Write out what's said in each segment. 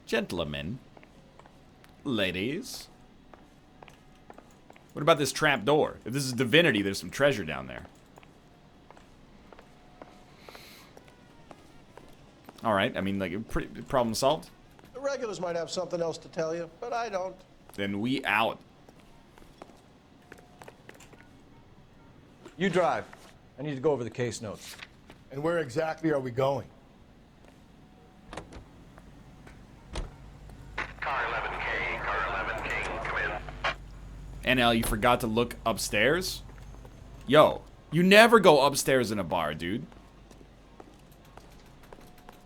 Gentlemen. Ladies. What about this trap door? If this is Divinity, there's some treasure down there. Alright, I mean, like, pretty problem solved. The regulars might have something else to tell you, but I don't. Then we out. You drive. I need to go over the case notes. And where exactly are we going? Car 11K, car 11K, come in. NL, you forgot to look upstairs? Yo, you never go upstairs in a bar, dude.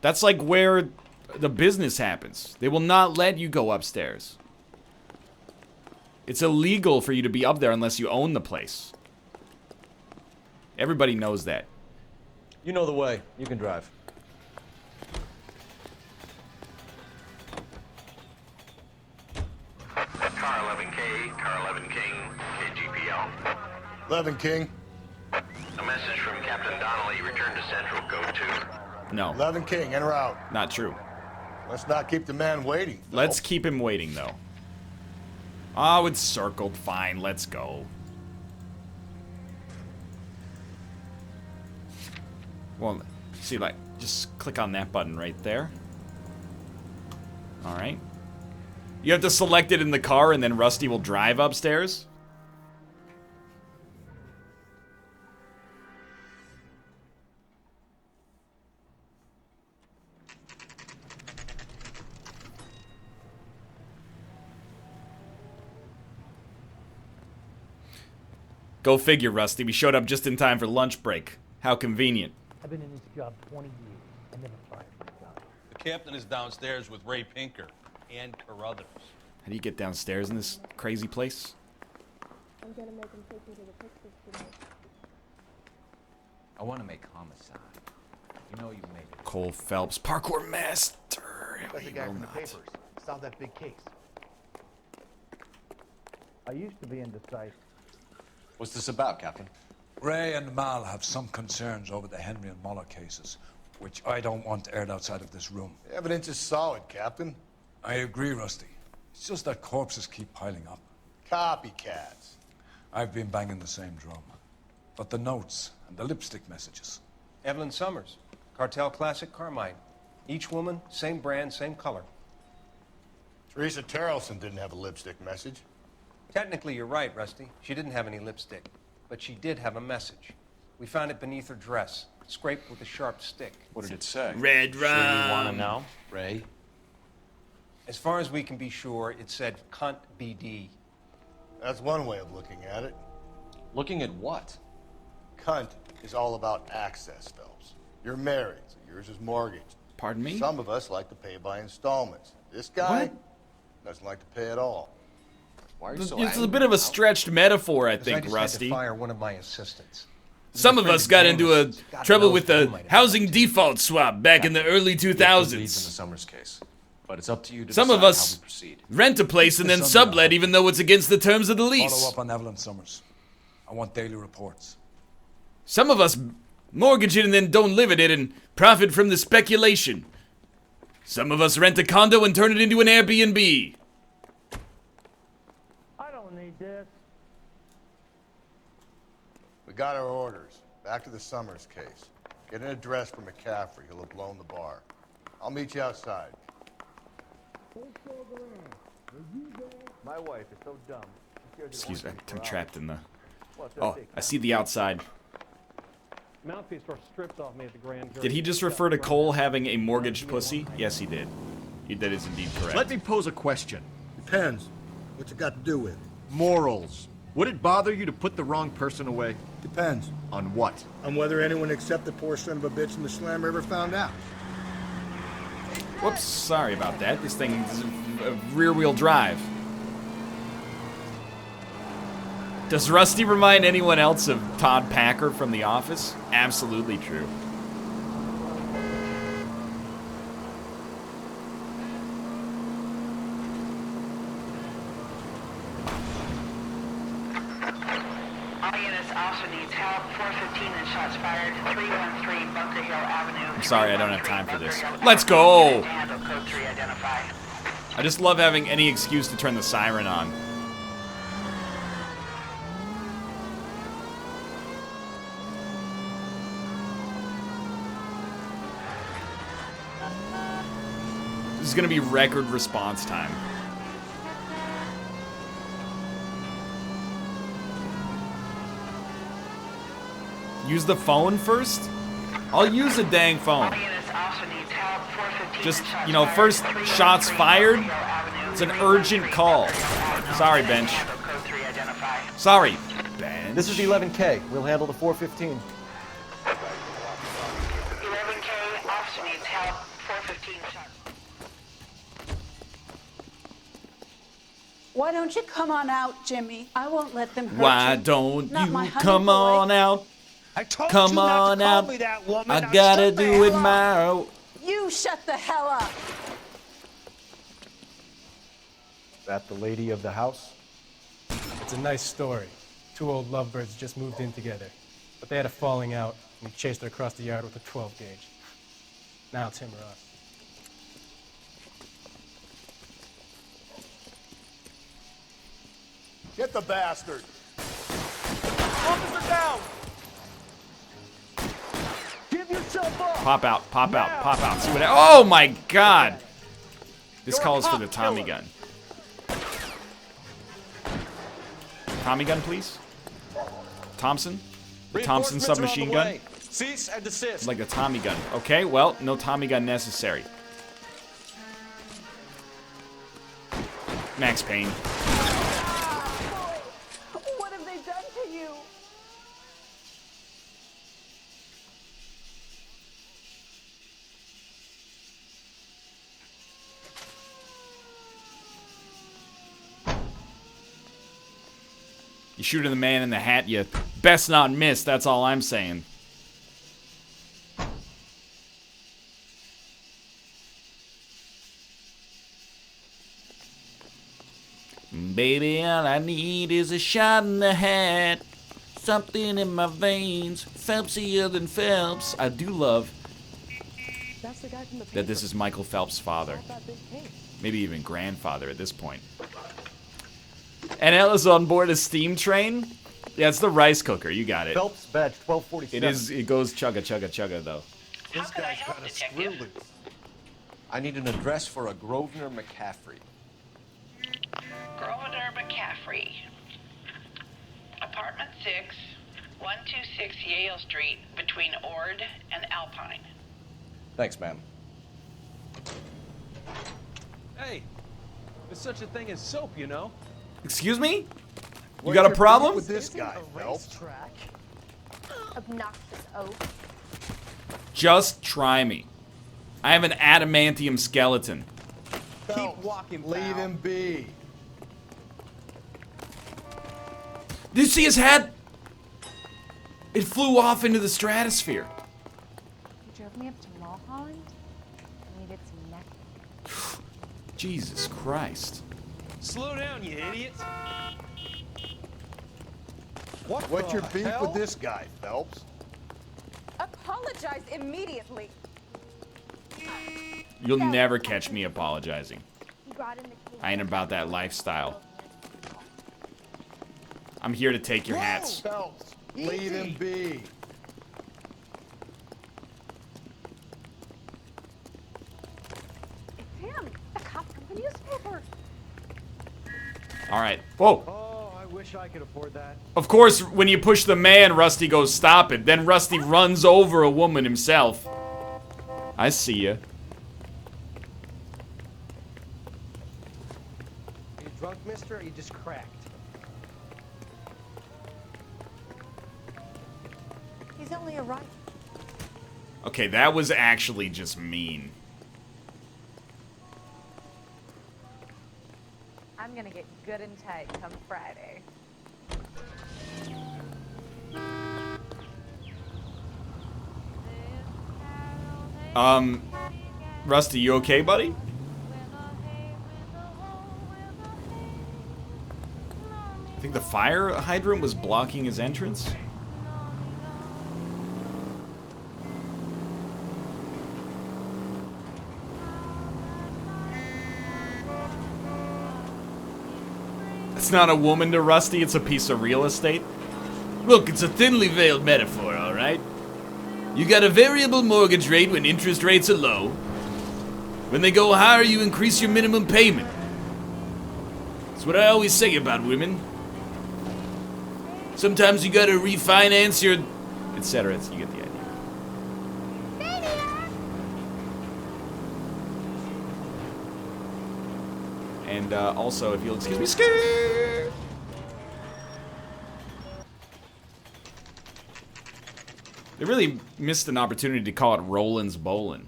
That's like where the business happens. They will not let you go upstairs. It's illegal for you to be up there unless you own the place. Everybody knows that. You know the way. You can drive. Car 11K, car 11 King, KGPL. 11 King. A message from Captain Donnelly. Return to Central. Go to. No, 11 King, en route. not true. Let's not keep the man waiting. Let's keep him waiting, though. Oh, it's circled. Fine, let's go. Well, see, like, just click on that button right there. Alright. You have to select it in the car, and then Rusty will drive upstairs. Go figure, Rusty. We showed up just in time for lunch break. How convenient. I've been in this job 20 years. I never fired for a job. The captain is downstairs with Ray Pinker and Carruthers. How do you get downstairs in this crazy place? I'm gonna make him take me to the pictures tonight. I want to make homicide. You know you made it. Cole Phelps, parkour master. That's the guy from the papers. Solved that big case. I used to be indecisive. What's this about, Captain? Ray and Mal have some concerns over the Henry and Muller cases, which I don't want aired outside of this room. The evidence is solid, Captain. I agree, Rusty. It's just that corpses keep piling up. Copycats. I've been banging the same drum. But the notes and the lipstick messages. Evelyn Summers, Cartel Classic Carmine. Each woman, same brand, same color. Teresa Terrelson didn't have a lipstick message. Technically, you're right, Rusty. She didn't have any lipstick, but she did have a message. We found it beneath her dress, scraped with a sharp stick. What did it say? Red rum. Sure you want to know, Ray? As far as we can be sure, it said cunt BD. That's one way of looking at it. Looking at what? Cunt is all about access, Phelps. You're married, so yours is mortgaged. Pardon me? Some of us like to pay by installments. This guy doesn't like to pay at all. Why are you so It's angry a bit of a stretched metaphor, I I think, just Rusty. had to fire one of my assistants. Some of us got into a trouble with the housing default swap back in the early Leads in the 2000s. Summers case, but it's up to you to Some decide of us how we proceed. rent a place and then sublet even though it's against the terms of the Follow lease. up on Evelyn Summers. I want daily reports. Some of us mortgage it and then don't live in it and profit from the speculation. Some of us rent a condo and turn it into an Airbnb. I don't need this. We got our orders. Back to the Summers case. Get an address for McCaffrey. He'll have blown the bar. I'll meet you outside. My wife is so dumb. Excuse me, I'm trapped in the... Oh, I see the outside. Mouthpiece were stripped off me at the grand jury. Did he just refer to Cole having a mortgaged pussy? Yes, he did. That is indeed correct. Let me pose a question. Depends. What's it got to do with? Morals. Would it bother you to put the wrong person away? Depends. On what? On whether anyone except the poor son of a bitch in the slammer ever found out. Whoops, sorry about that. This thing is a rear-wheel drive. Does Rusty remind anyone else of Todd Packer from The Office? Absolutely true. All units also needs help. 415 and shots fired. 313 Bunker Hill Avenue. I'm sorry, I don't have time for this. Let's go! Handle code 3 identify. I just love having any excuse to turn the siren on. This is gonna be record response time. Use the phone first? I'll use a dang phone. Just, you know, first shots fired. It's an urgent call. Sorry, Bench. Sorry, Bench. This is 11K. We'll handle the 415. 11K, officer needs help. 415 shots. Why don't you come on out, Jimmy? I won't let them hurt you. Why don't Not my you honey come boy. on out? Come on out. I gotta do it my. You shut the hell up. Is that the lady of the house? It's a nice story. Two old lovebirds just moved in together, but they had a falling out, and he chased her across the yard with a 12 gauge. Now it's him or us. Get the bastard! Officer down! Give yourself up! Pop out, pop out, pop out. See what? Oh my God! This calls for the Tommy gun. Tommy gun, please. Thompson. The Thompson submachine gun. Cease and desist. It's like a Tommy gun. Okay, well, no Tommy gun necessary. Max Payne. What have they done to you? You shooting the man in the hat, you best not miss, that's all I'm saying. Baby, all I need is a shot in the hat. Something in my veins, Phelpsier than Phelps. I do love That's the guy from the that this is Michael Phelps' father. that big case. Maybe even grandfather at this point. And Ella's on board a steam train? Yeah, it's the rice cooker. You got it. Phelps badge 1247. It is. It goes chugga chugga chugga though. This guy's got a screw loose. I need an address for a Grosvenor McCaffrey. Grosvenor McCaffrey. Apartment 6, 126 Yale Street, between Ord and Alpine. Thanks, ma'am. Hey, there's such a thing as soap, you know? Excuse me? You got a problem? With this guy, Phelps. Obnoxious oaf. Just try me. I have an adamantium skeleton. Keep walking, leave him be. Did you see his head? It flew off into the stratosphere. You drove me up to Mulholland? I needed some neck. Jesus Christ. Slow down, you idiot. What's your beef with this guy, Phelps? Apologize immediately. You'll never catch me apologizing. You brought in the king. I ain't about that lifestyle. I'm here to take your hats. Phelps, leave him be. It's him, the cop from the newspaper. All right. Whoa. Oh, I wish I could afford that. Of course, when you push the man, Rusty goes, stop it. Then Rusty runs over a woman himself. I see ya. Are you drunk, mister, or are you just cracked? He's only a right. Okay, that was actually just mean. I'm gonna get good and tight come Friday. Rusty, you okay, buddy? I think the fire hydrant was blocking his entrance. It's not a woman to Rusty, it's a piece of real estate. Look, it's a thinly veiled metaphor, alright? You got a variable mortgage rate when interest rates are low. When they go higher, you increase your minimum payment. That's what I always say about women. Sometimes you gotta refinance your... etc. You get the idea. And also, if you'll excuse me, scared. They really missed an opportunity to call it Roland's Bowlin'.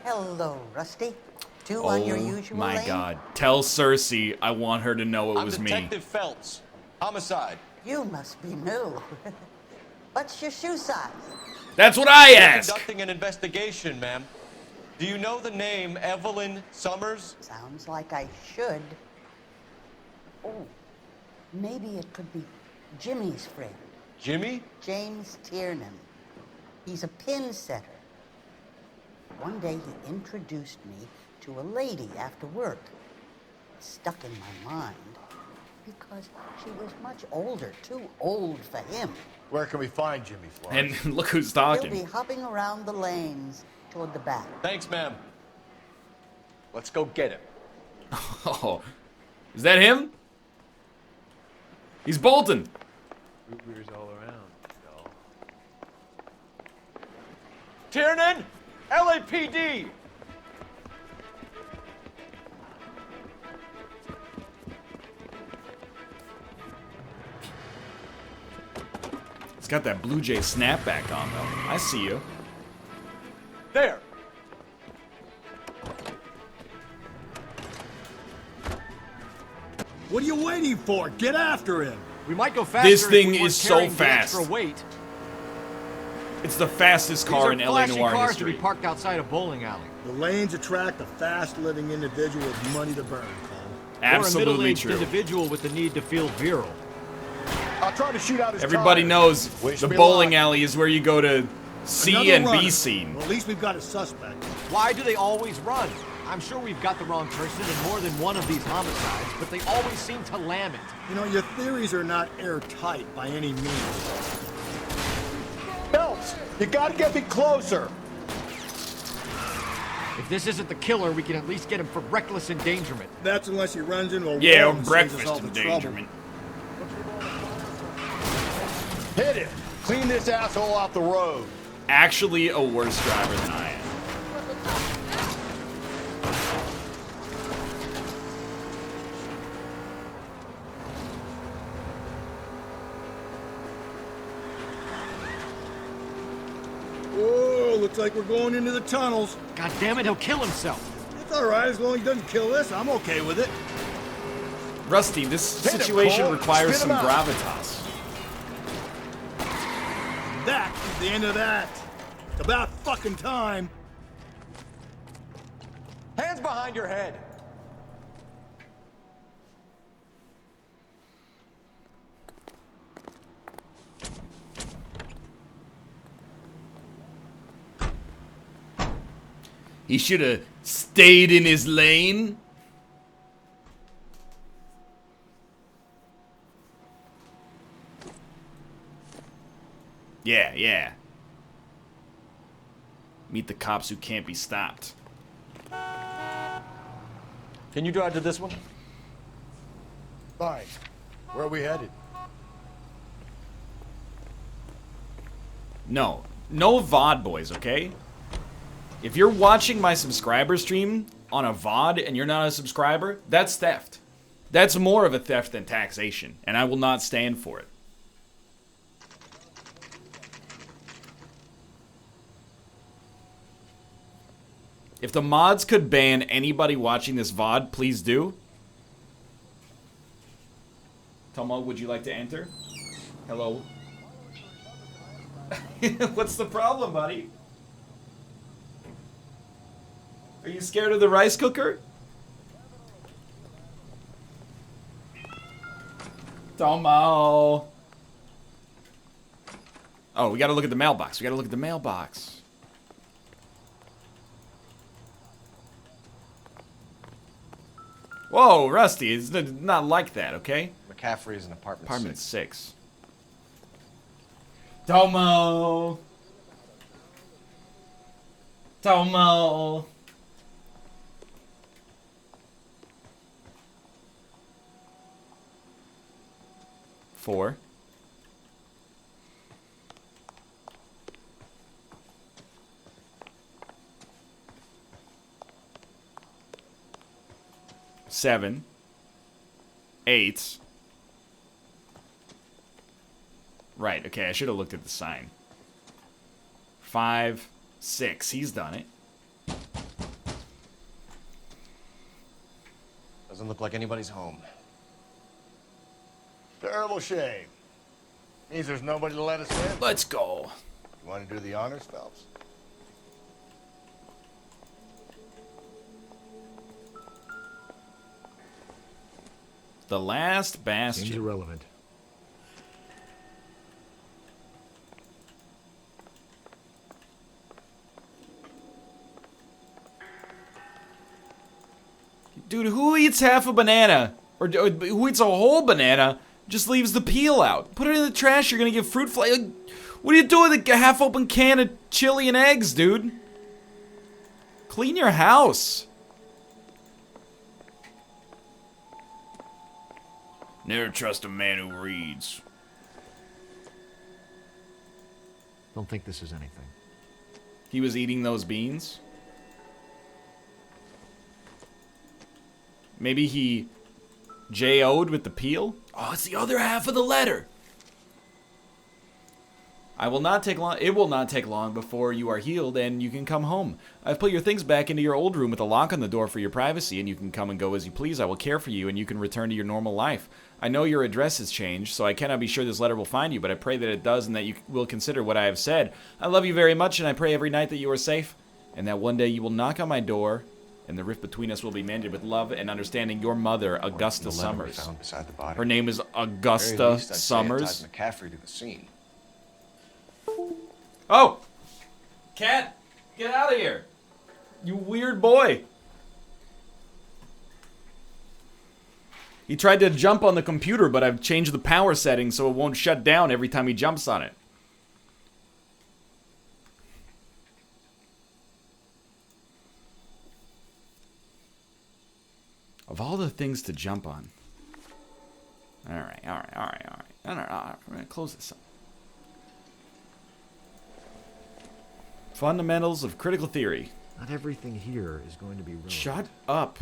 Hello, Rusty. Two on your usual my lane? God. Tell Cersei I want her to know it was me. Detective Phelps. Homicide. You must be new. What's your shoe size? That's what I We're ask. conducting an investigation, ma'am. Do you know the name Evelyn Summers? Sounds like I should. Oh, maybe it could be Jimmy's friend. Jimmy? James Tiernan. He's a pin setter. One day he introduced me to a lady after work. It stuck in my mind because she was much older, too old for him. Where can we find Jimmy Florence? And look who's He'll talking. be hopping around the lanes toward the back. Thanks, ma'am. Let's go get him. Oh, is that him? He's Bolton. Root beers all around, y'all. Tiernan! LAPD! He's got that Blue Jay snapback on, though. I see you. There! What are you waiting for? Get after him! We might go faster. This thing if we weren't is so carrying the fast. extra weight. It's the fastest car in These are LA flashy Noire cars history. to be parked outside a bowling alley. The lanes attract a fast-living individual with money to burn, Cole. Or a Absolutely middle-aged true. individual with the need to feel virile. I'll try to shoot out his Everybody tires. knows Wish the me bowling luck. alley is where you go to C Another and runner. B scene. Well, at least we've got a suspect. Why do they always run? I'm sure we've got the wrong person in more than one of these homicides, but they always seem to lam it. You know, your theories are not airtight by any means. Phelps, you gotta get me closer. If this isn't the killer, we can at least get him for reckless endangerment. That's unless he runs into a Yeah, wall and saves us breakfast all the trouble. endangerment. Hit him. Clean this asshole off the road. Actually, a worse driver than I am. Whoa, looks like we're going into the tunnels. God damn it, he'll kill himself. It's all right, as long as he doesn't kill us, I'm okay with it. Rusty, this Hit him, situation Cole. requires Spit some him out. gravitas. That is the end of that. It's about fucking time. Hands behind your head. He should have stayed in his lane. Yeah, yeah. Meet the cops who can't be stopped. Can you drive to this one? Fine. Where are we headed? No. No VOD, boys, okay? If you're watching my subscriber stream on a VOD and you're not a subscriber, that's theft. That's more of a theft than taxation, and I will not stand for it. If the mods could ban anybody watching this VOD, please do. Tomo, would you like to enter? Hello? What's the problem, buddy? Are you scared of the rice cooker? Domo. Oh, we gotta look at the mailbox. We gotta look at the mailbox. Whoa, Rusty, it's not like that, okay? McCaffrey is in apartment 6. Domo. Domo. Four. Seven. 8. Right, okay, I should have looked at the sign. 5, 6. He's done it. Doesn't look like anybody's home. Terrible shame. Means there's nobody to let us in. Let's go. You want to do the honors, Phelps? The last bastion. Seems irrelevant. Dude, who eats half a banana? Or who eats a whole banana, just leaves the peel out? Put it in the trash, you're gonna get fruit fly. Like, what are you doing with a half-open can of chili and eggs, dude? Clean your house. Never trust a man who reads. Don't think this is anything. He was eating those beans? Maybe he J.O.'d with the peel? Oh, it's the other half of the letter. I will not take long. It will not take long before you are healed and you can come home. I've put your things back into your old room with a lock on the door for your privacy, and you can come and go as you please. I will care for you, and you can return to your normal life. I know your address has changed, so I cannot be sure this letter will find you, but I pray that it does and that you will consider what I have said. I love you very much, and I pray every night that you are safe, and that one day you will knock on my door, and the rift between us will be mended with love and understanding. Your mother, Augusta Summers. Found beside the body. Her name is Augusta Very least, I'd say it Summers. ties McCaffrey to the scene. Oh! Cat, get out of here! You weird boy! He tried to jump on the computer, but I've changed the power settings so it won't shut down every time he jumps on it. Of all the things to jump on. Alright. I'm gonna close this up. Fundamentals of critical theory. Not everything here is going to be ruined. Shut up.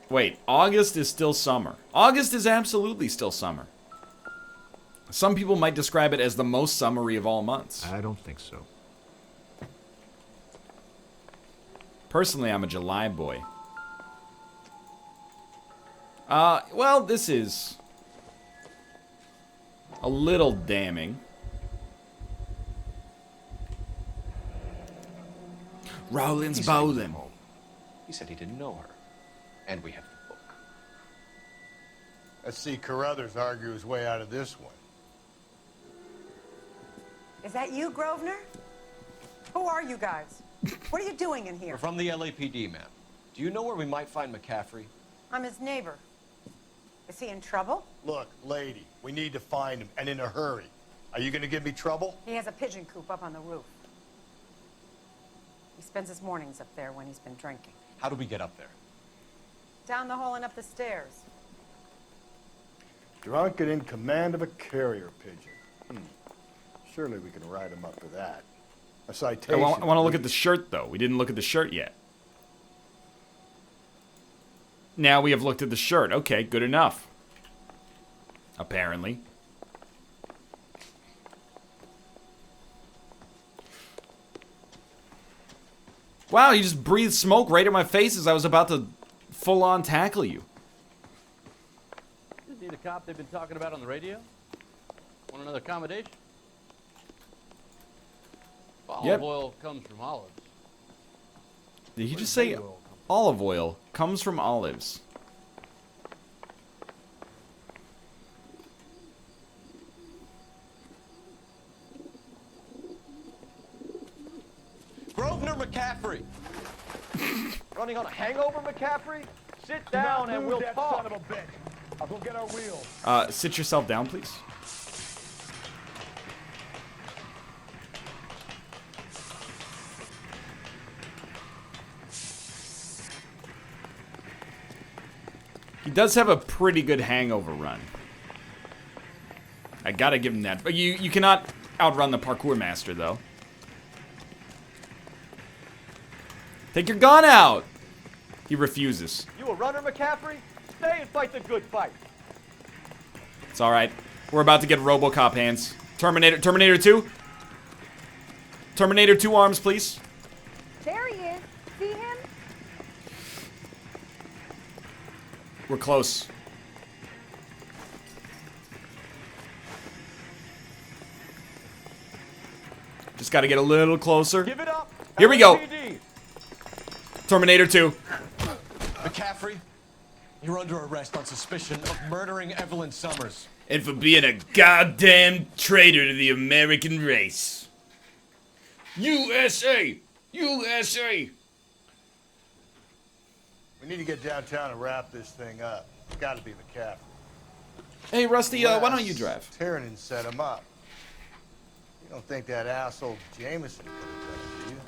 Wait, August is still summer. August is absolutely still summer. Some people might describe it as the most summery of all months. I don't think so. Personally, I'm a July boy. Well, this is a little damning. Rowland's bowling. He said he didn't know her. And we have the book. Let's see Carruthers argue his way out of this one. Is that you, Grosvenor? Who are you guys? What are you doing in here? We're from the LAPD, ma'am. Do you know where we might find McCaffrey? I'm his neighbor. Is he in trouble? Look, lady, we need to find him, and in a hurry. Are you gonna give me trouble? He has a pigeon coop up on the roof. He spends his mornings up there when he's been drinking. How do we get up there? Down the hall and up the stairs. Drunk and in command of a carrier pigeon. Surely we can write him up for that. A citation. I want to look at the shirt, though. We didn't look at the shirt yet. Now we have looked at the shirt. Okay, good enough. Apparently. Wow, you just breathed smoke right in my face as I was about to full-on tackle you. Isn't he the cop they've been talking about on the radio? Want another accommodation? Olive oil comes from olives. Did he just say olive oil comes from olives? Grosvenor McCaffrey! Running on a hangover, McCaffrey? Sit down and we'll talk. Son of a bitch. I'll go get our wheels. Sit yourself down, please. He does have a pretty good hangover run. I gotta give him that. But you cannot outrun the parkour master, though. Take your gun out! He refuses. You a runner, McCaffrey? Stay and fight the good fight. It's alright. We're about to get RoboCop hands. Terminator 2? Terminator 2 arms, please. There he is. See him? We're close. Just gotta get a little closer. Give it up. Here we go. LAPD. Terminator 2. McCaffrey, you're under arrest on suspicion of murdering Evelyn Summers. And for being a goddamn traitor to the American race. USA! USA! We need to get downtown and wrap this thing up. It's got to be McCaffrey. Hey, Rusty, why don't you drive? Tiernan set him up. You don't think that asshole Jameson could have done it, do you?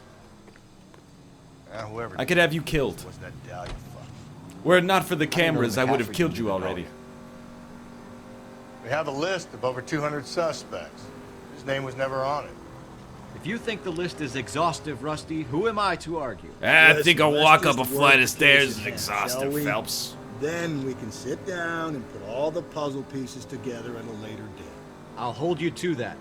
Whoever I could have you killed. was that dahlia fuck. Were it not for the cameras, I would have killed you already. We have a list of over 200 suspects. His name was never on it. If you think the list is exhaustive, Rusty, who am I to argue? I think a walk up a flight of stairs is exhaustive, Phelps. Then we can sit down and put all the puzzle pieces together at a later date. I'll hold you to that.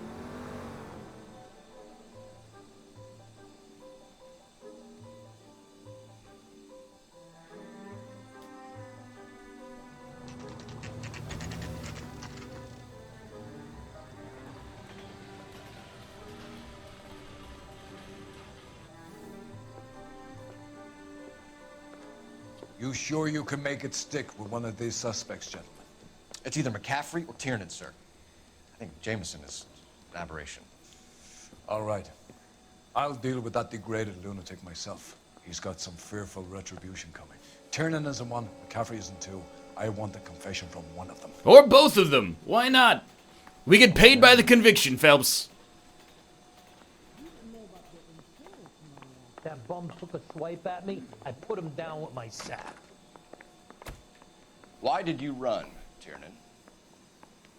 You sure you can make it stick with one of these suspects, gentlemen? It's either McCaffrey or Tiernan, sir. I think Jameson is an aberration. All right. I'll deal with that degraded lunatic myself. He's got some fearful retribution coming. Tiernan isn't one, McCaffrey isn't two. I want a confession from one of them. Or both of them. Why not? We get paid by the conviction, Phelps. That bum took a swipe at me. I put him down with my sack. Why did you run, Tiernan?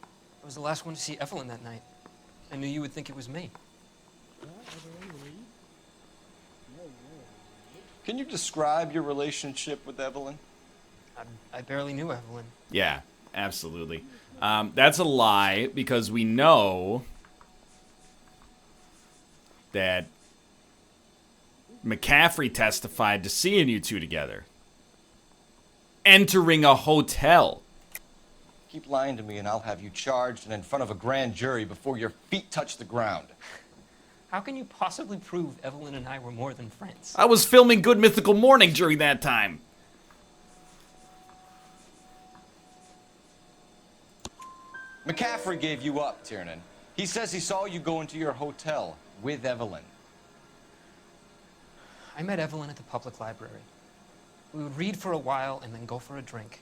I was the last one to see Evelyn that night. I knew you would think it was me. Can you describe your relationship with Evelyn? I barely knew Evelyn. Yeah, absolutely. That's a lie because we know that McCaffrey testified to seeing you two together. Entering a hotel. Keep lying to me and I'll have you charged and in front of a grand jury before your feet touch the ground. How can you possibly prove Evelyn and I were more than friends? I was filming Good Mythical Morning during that time. McCaffrey gave you up, Tiernan. He says he saw you go into your hotel with Evelyn. I met Evelyn at the public library. We would read for a while and then go for a drink.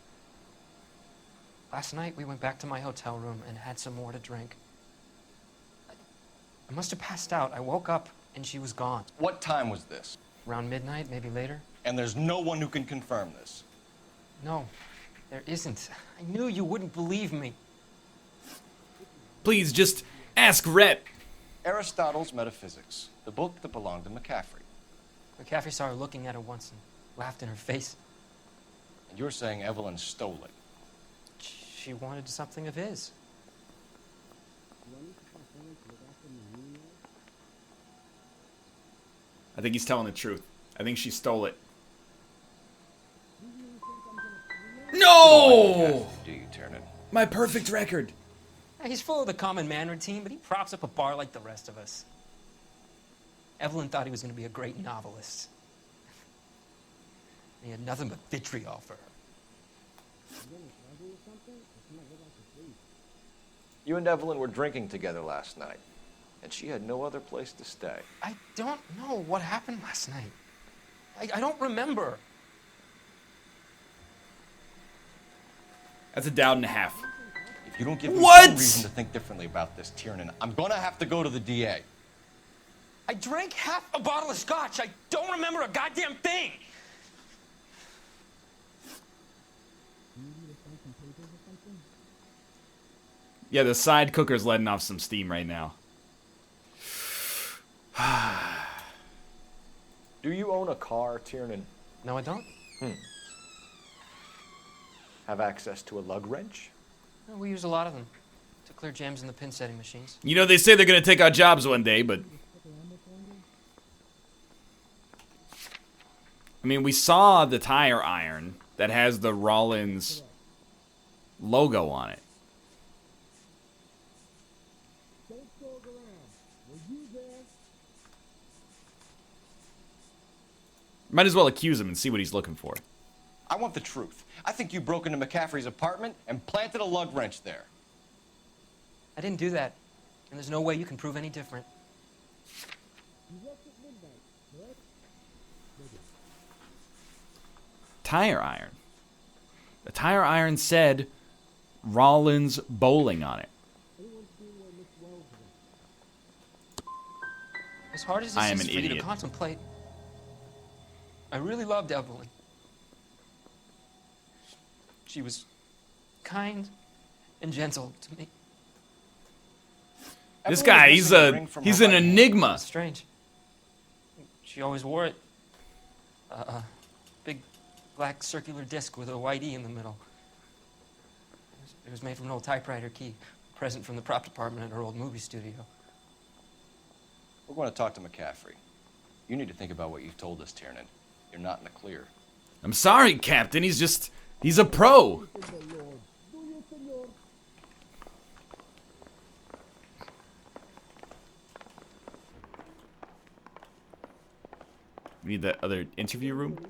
Last night, we went back to my hotel room and had some more to drink. I must have passed out. I woke up and she was gone. What time was this? Around midnight, maybe later. And there's no one who can confirm this? No, there isn't. I knew you wouldn't believe me. Please, just ask Rhett. Aristotle's Metaphysics, the book that belonged to McCaffrey. McCaffrey saw her looking at it once and laughed in her face. And you're saying Evelyn stole it? She wanted something of his. I think he's telling the truth. I think she stole it. No! Do you, Tiernan? My perfect record. He's full of the common man routine, but he props up a bar like the rest of us. Evelyn thought he was going to be a great novelist. He had nothing but vitriol for her. You and Evelyn were drinking together last night, and she had no other place to stay. I don't know what happened last night. I don't remember. That's a down and a half. If you don't give me What? some reason to think differently about this, Tiernan, I'm gonna have to go to the DA. I drank half a bottle of scotch. I don't remember a goddamn thing. Yeah, the side cooker's letting off some steam right now. Do you own a car, Tiernan? No, I don't. Have access to a lug wrench? No, we use a lot of them to clear jams in the pin setting machines. You know, they say they're gonna take our jobs one day, but... I mean, we saw the tire iron that has the Rollins logo on it. Might as well accuse him and see what he's looking for. I want the truth. I think you broke into McCaffrey's apartment and planted a lug wrench there. I didn't do that, and there's no way you can prove any different. Tire iron. The tire iron said Rollins Bowling on it. As hard as I this am is an for you to idiot. contemplate, I really loved Evelyn. She was kind and gentle to me. This Evelyn guy, was he's missing a ring from he's her an right hand. enigma. Strange. She always wore it. A big black circular disc with a white E in the middle. It was made from an old typewriter key, a present from the prop department at her old movie studio. We're going to talk to McCaffrey. You need to think about what you've told us, Tiernan. You're not in the clear. I'm sorry, Captain. He's a pro. We need that other interview room.